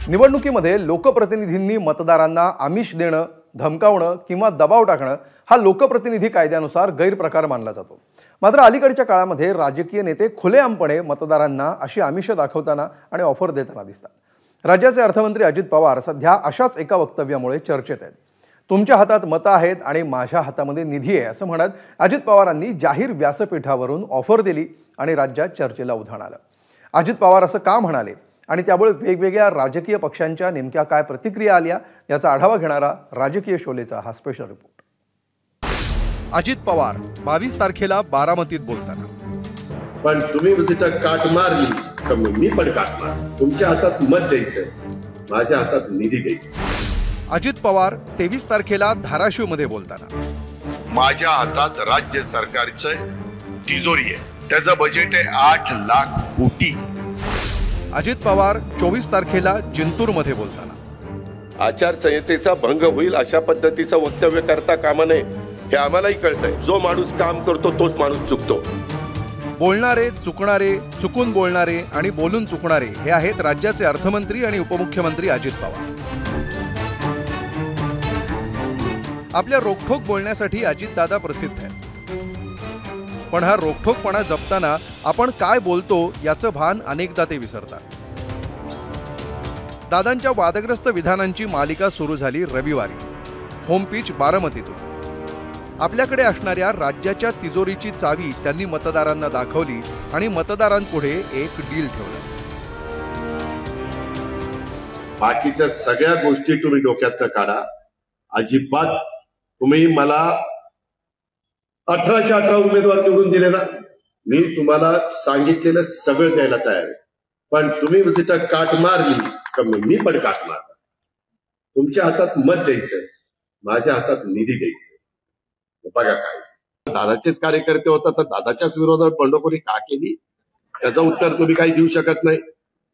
निवडणुकीमध्ये लोकप्रतिनिधींनी मतदारांना आमिष देणं, धमकावणं किंवा दबाव टाकणं हा लोकप्रतिनिधी कायद्यानुसार गैरप्रकार मानला जातो। मात्र अलीकडच्या काळामध्ये राजकीय नेते खुलेआमपणे मतदारांना अशी आमिष दाखवताना आणि ऑफर देताना दिसतात। राज्याचे अर्थमंत्री अजित पवार सध्या अशाच एका वक्तव्यामुळे चर्चेत आहेत। तुमच्या हातात मतं आहेत आणि माझ्या हातामध्ये निधी आहे असं म्हणत अजित पवारांनी जाहीर व्यासपीठावरून ऑफर दिली आणि राज्यात चर्चेला उधाण आलं। अजित पवार असं का म्हणाले आणि त्यामुळे वेगवेगळ्या राजकीय पक्षांच्या नेमक्या काय प्रतिक्रिया आल्या याचा आढावा घेणारा राजकीय शोलेचा हा स्पेशल रिपोर्ट। अजित पवार 22 तारखेला बारामतीत बोलताना, पण तुम्ही तिथं काट मारली तर मी पण काट मार। तुमच्या हातात मत द्यायचं, माझ्या हातात निधी द्यायचा। अजित पवार 23 तारखेला धाराशिवमध्ये बोलताना, माझ्या हातात राज्य सरकारचं तिजोरी आहे, त्याचं बजेट आहे 8 लाख कोटी। अजित पवार 24 तारखेला जिंतूरमध्ये बोलताना, आचारसंहितेचा भंग होईल अशा पद्धतीचं वक्तव्य करता कामा नये हे आम्हालाही कळतंय। जो माणूस काम करतो तोच माणूस चुकतो। बोलणारे, चुकणारे, चुकून बोलणारे आणि बोलून चुकणारे हे आहेत राज्याचे अर्थमंत्री आणि उपमुख्यमंत्री अजित पवार। आपल्या रोखठोक बोलण्यासाठी अजितदादा प्रसिद्ध आहेत, पण हा रोखठोकपणा जपताना आपण काय बोलतो याचं भान अनेकदा ते विसरतात। दादांच्या वादग्रस्त विधानांची मालिका सुरू झाली रविवारी होम पिच बारामतीतून। आपल्याकडे असणाऱ्या राज्याच्या तिजोरीची चावी त्यांनी मतदारांना दाखवली आणि मतदारांपुढे एक डील ठेवलं। बाकीच्या सगळ्या गोष्टी तुम्ही डोक्यात काढा, अजिबात तुम्ही मला 18च्या 18 उमेदवार निवडून दिले ना, मी तुम्हाला सांगितलेलं सगळं द्यायला तयार आहे। पण तुम्ही तिथं काट मारली तर मी पण काट मार। तुमच्या हातात मत द्यायचंय, माझ्या हातात निधी द्यायचंय। बघा काय दादाचेच कार्यकर्ते होतात तर दादाच्याच विरोधात बंडखोरी का केली त्याचं उत्तर तुम्ही काही देऊ शकत नाही।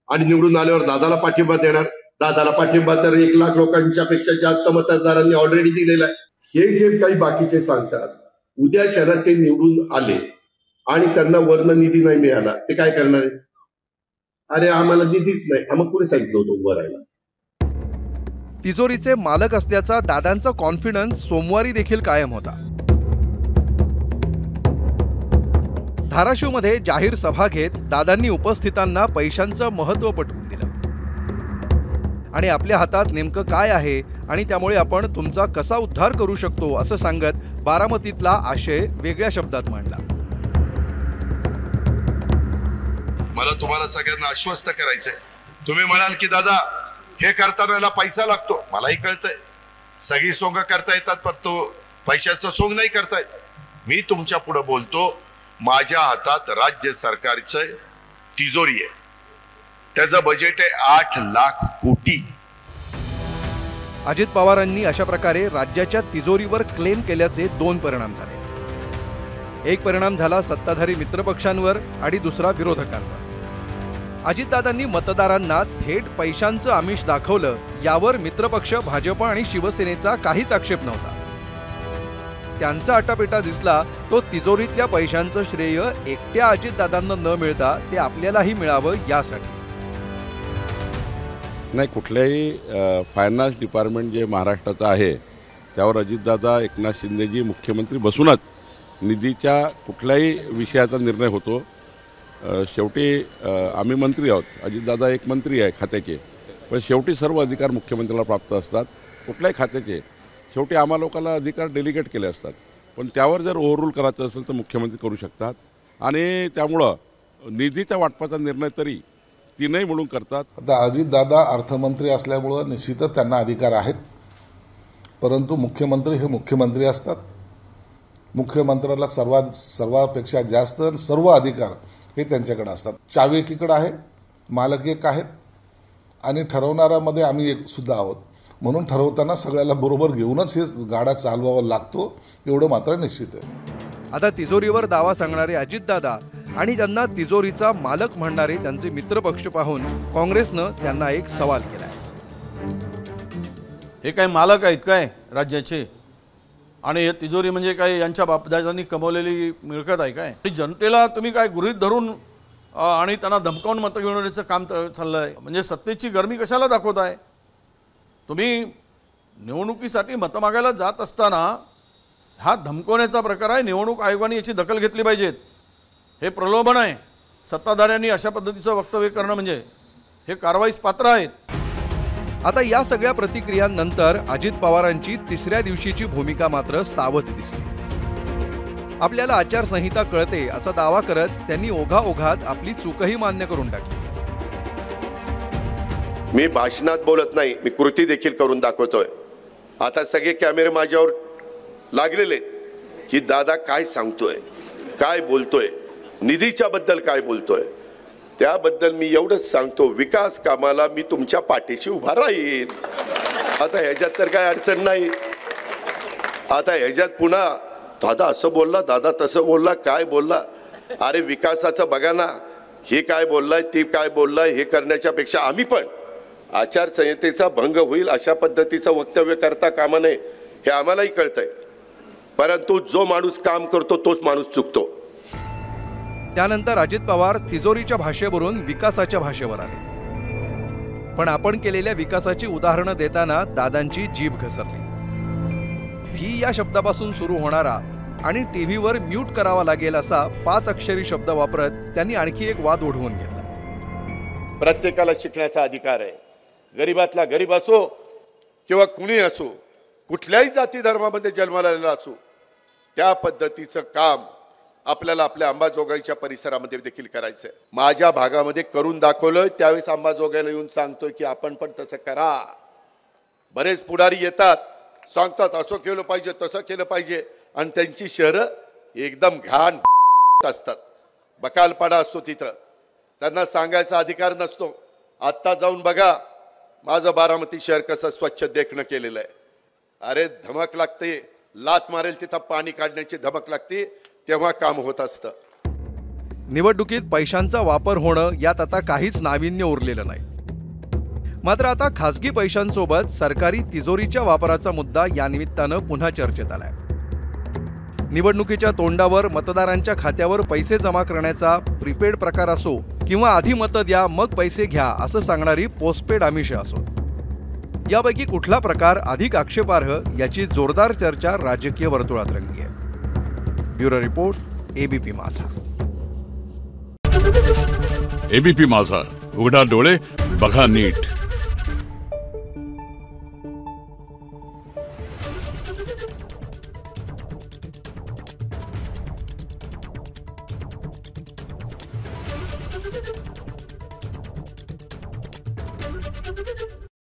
आणि निवडून आल्यावर दादाला पाठिंबा देणार, दादाला पाठिंबा तर 1 लाख लोकांच्या पेक्षा जास्त मतदारांनी ऑलरेडी दिलेला आहे। हे जे काही बाकीचे सांगतात, उद्याच्याला ते निवडून आले आणि त्यांना वर्ण निधी नाही मिळाला, ते काय करणार आहे? अरे आम्हाला निधीच नाही, मग कुणी सांगितलं होतं उभं राहायला? तिजोरीचे मालक असल्याचा दादांचा कॉन्फिडन्स सोमवारी देखील कायम होता। धाराशिवमध्ये जाहीर सभा घेत दादांनी उपस्थितांना पैशांचं महत्त्व पटवून दिलं आणि आपल्या हातात नेमकं काय आहे आणि त्यामुळे आपण तुमचा कसा उद्धार करू शकतो असं सांगत बारामतीतला आशय वेगळ्या शब्दात मांडला। मला तुम्हाला सगळ्यांना आश्वस्त करायचंय। तुम्ही म्हणाल की दादा हे करताना पैसा लागतो, मलाही कळतंय। सगळी सोंग करता येतात पण तो पैशाचं सोंग नाही करता येत। मी तुमच्या पुढे बोलतो, माझ्या हातात राज्य सरकारचं तिजोरी आहे, त्याचं बजेट आहे 8 लाख कोटी। अजित पवारांनी अशा प्रकारे राज्याच्या तिजोरीवर क्लेम केल्याचे 2 परिणाम झाले। एक परिणाम झाला सत्ताधारी मित्रपक्षांवर आणि दुसरा विरोधकांवर। अजितदादांनी मतदारांना थेट पैशांचं आमिष दाखवलं, यावर मित्रपक्ष भाजप आणि शिवसेनेचा काहीच आक्षेप नव्हता। त्यांचा आटापिटा दिसला तो तिजोरीतल्या पैशांचं श्रेय एकट्या अजितदादांना न मिळता ते आपल्यालाही मिळावं यासाठी। नाही, कुठल्याही फायनान्स डिपार्टमेंट जे महाराष्ट्राचं आहे त्यावर अजितदादा, एकनाथ शिंदेजी मुख्यमंत्री बसूनच निधीच्या कुठल्याही विषयाचा निर्णय होतो। शेवटी आम्ही मंत्री आहोत, अजितदादा एक मंत्री आहे खात्याचे, पण शेवटी सर्व अधिकार मुख्यमंत्र्याला प्राप्त असतात कुठल्याही खात्याचे। शेवटी आम्हा लोकांना अधिकार डेलिगेट केले असतात, पण त्यावर जर ओव्हररूल करायचं असेल तर मुख्यमंत्री करू शकतात आणि त्यामुळं निधीच्या वाटपाचा निर्णय तरी तीनही म्हणून करतात। आता अजितदादा अर्थमंत्री असल्यामुळं निश्चितच त्यांना अधिकार आहेत, परंतु मुख्यमंत्री हे मुख्यमंत्री असतात। मुख्यमंत्र्याला सर्वापेक्षा जास्त सर्व अधिकार हे त्यांच्याकडे असतात। चावी एकीकडे आहे, मालक एक आहेत आणि ठरवणाऱ्यामध्ये आम्ही एक सुद्धा आहोत। म्हणून ठरवताना सगळ्याला बरोबर घेऊनच हे गाडा चालवावा लागतो, एवढं मात्र निश्चित आहे। आता तिजोरीवर दावा सांगणारे अजितदादा आणि त्यांना तिजोरीचा मालक म्हणणारे त्यांचे मित्रपक्ष पाहून काँग्रेसनं त्यांना एक सवाल केलाय। हे काय मालक आहेत काय राज्याचे? आणि हे तिजोरी म्हणजे काय यांच्या बापदादांनी कमवलेली मिळकत आहे काय? जनतेला तुम्ही काय गृहीत धरून आणि त्यांना धमकावून मतं घेऊन येण्याचं काम चाललं आहे. म्हणजे सत्तेची गरमी कशाला दाखवताय तुम्ही? निवडणुकीसाठी मतं मागायला जात असताना हा धमकवण्याचा प्रकार आहे. निवडणूक आयोगाने याची दखल घेतली पाहिजेत. हे प्रलोभन आहे. सत्ताधाऱ्यांनी अशा पद्धतीचं वक्तव्य करणं म्हणजे हे कारवाईस पात्र आहेत. आता या सगळ्या प्रतिक्रियांनंतर अजित पवारांची तिसऱ्या दिवशीची भूमिका मात्र सावध दिसली. आपल्याला आचारसंहिता कळते असा दावा करत त्यांनी ओघाओघात आपली चूकही मान्य करून टाकली. मी भाषणात बोलत नाही, मी कृती देखील करून दाखवतोय. आता सगळे कॅमेरे माझ्यावर लागलेले आहेत की दादा काय सांगतोय, काय बोलतोय, निधीच्या बद्दल काय बोलतोय. त्याबद्दल मी एवढंच सांगतो, विकास कामाला मी तुमच्या पाठीशी उभा राहील. आता ह्याच्यात तर काय अडचण नाही. आता ह्याच्यात पुन्हा दादा असं बोलला, दादा तसं बोलला, काय बोलला. अरे विकासाचं बघा ना, हे काय बोललाय, ते काय बोललाय, हे करण्याच्या पेक्षा आम्ही पण आचारसंहितेचा भंग होईल अशा पद्धतीचं वक्तव्य करता कामा नये हे आम्हालाही कळतंय. परंतु जो माणूस काम करतो तोच माणूस चुकतो. त्यानंतर अजित पवार तिजोरीच्या भाषेवरून विकासाच्या भाषेवर आले. पण आपण केलेल्या विकासाची उदाहरणं देताना दादांची जीभ घसरली. व्ही या शब्दापासून सुरू होणारा आणि टीव्हीवर म्यूट करावा लागेल असा 5 अक्षरी शब्द वापरत त्यांनी आणखी एक वाद ओढवून घेतला. प्रत्येकाला शिकण्याचा अधिकार आहे. गरीबातला गरीब असो किंवा कुणी असो, कुठल्याही जाती धर्मामध्ये जन्माला आलेला असो, त्या पद्धतीचं काम आपल्याला आपल्या अंबाजोगाईच्या परिसरामध्ये देखील करायचंय. माझ्या भागामध्ये करून दाखवलं, त्यावेळेस अंबाजोगाईला येऊन सांगतोय की आपण पण तसं करा. बरेच पुढारी येतात, सांगतात असं केलं पाहिजे, तसं केलं पाहिजे, आणि त्यांची शहरं एकदम घाण असतात. बकालपाडा असतो तिथं, त्यांना सांगायचा अधिकार नसतो. आत्ता जाऊन बघा माझं बारामती शहर कसं स्वच्छ देखणं केलेलं आहे. अरे धमक लागते, लात मारेल तिथं पाणी काढण्याची धमक लागते, तेव्हा काम होत असतं. निवडणुकीत पैशांचा वापर होणं यात आता काहीच नाविन्य उरलेलं नाही. मात्र आता खासगी पैशांसोबत सरकारी तिजोरीच्या वापराचा मुद्दा या निमित्तानं पुन्हा चर्चेत आलाय. निवडणुकीच्या तोंडावर मतदारांच्या खात्यावर पैसे जमा करण्याचा प्रीपेड प्रकार असो किंवा आधी मतं द्या मग पैसे घ्या असं सांगणारी पोस्टपेड आमिषे असो, यापैकी कुठला प्रकार अधिक आक्षेपार्ह याची जोरदार चर्चा राजकीय वर्तुळात रंगली आहे. ब्युरो रिपोर्ट, एबीपी माझा. एबीपी माझा, उघडा डोळे बघा नीट.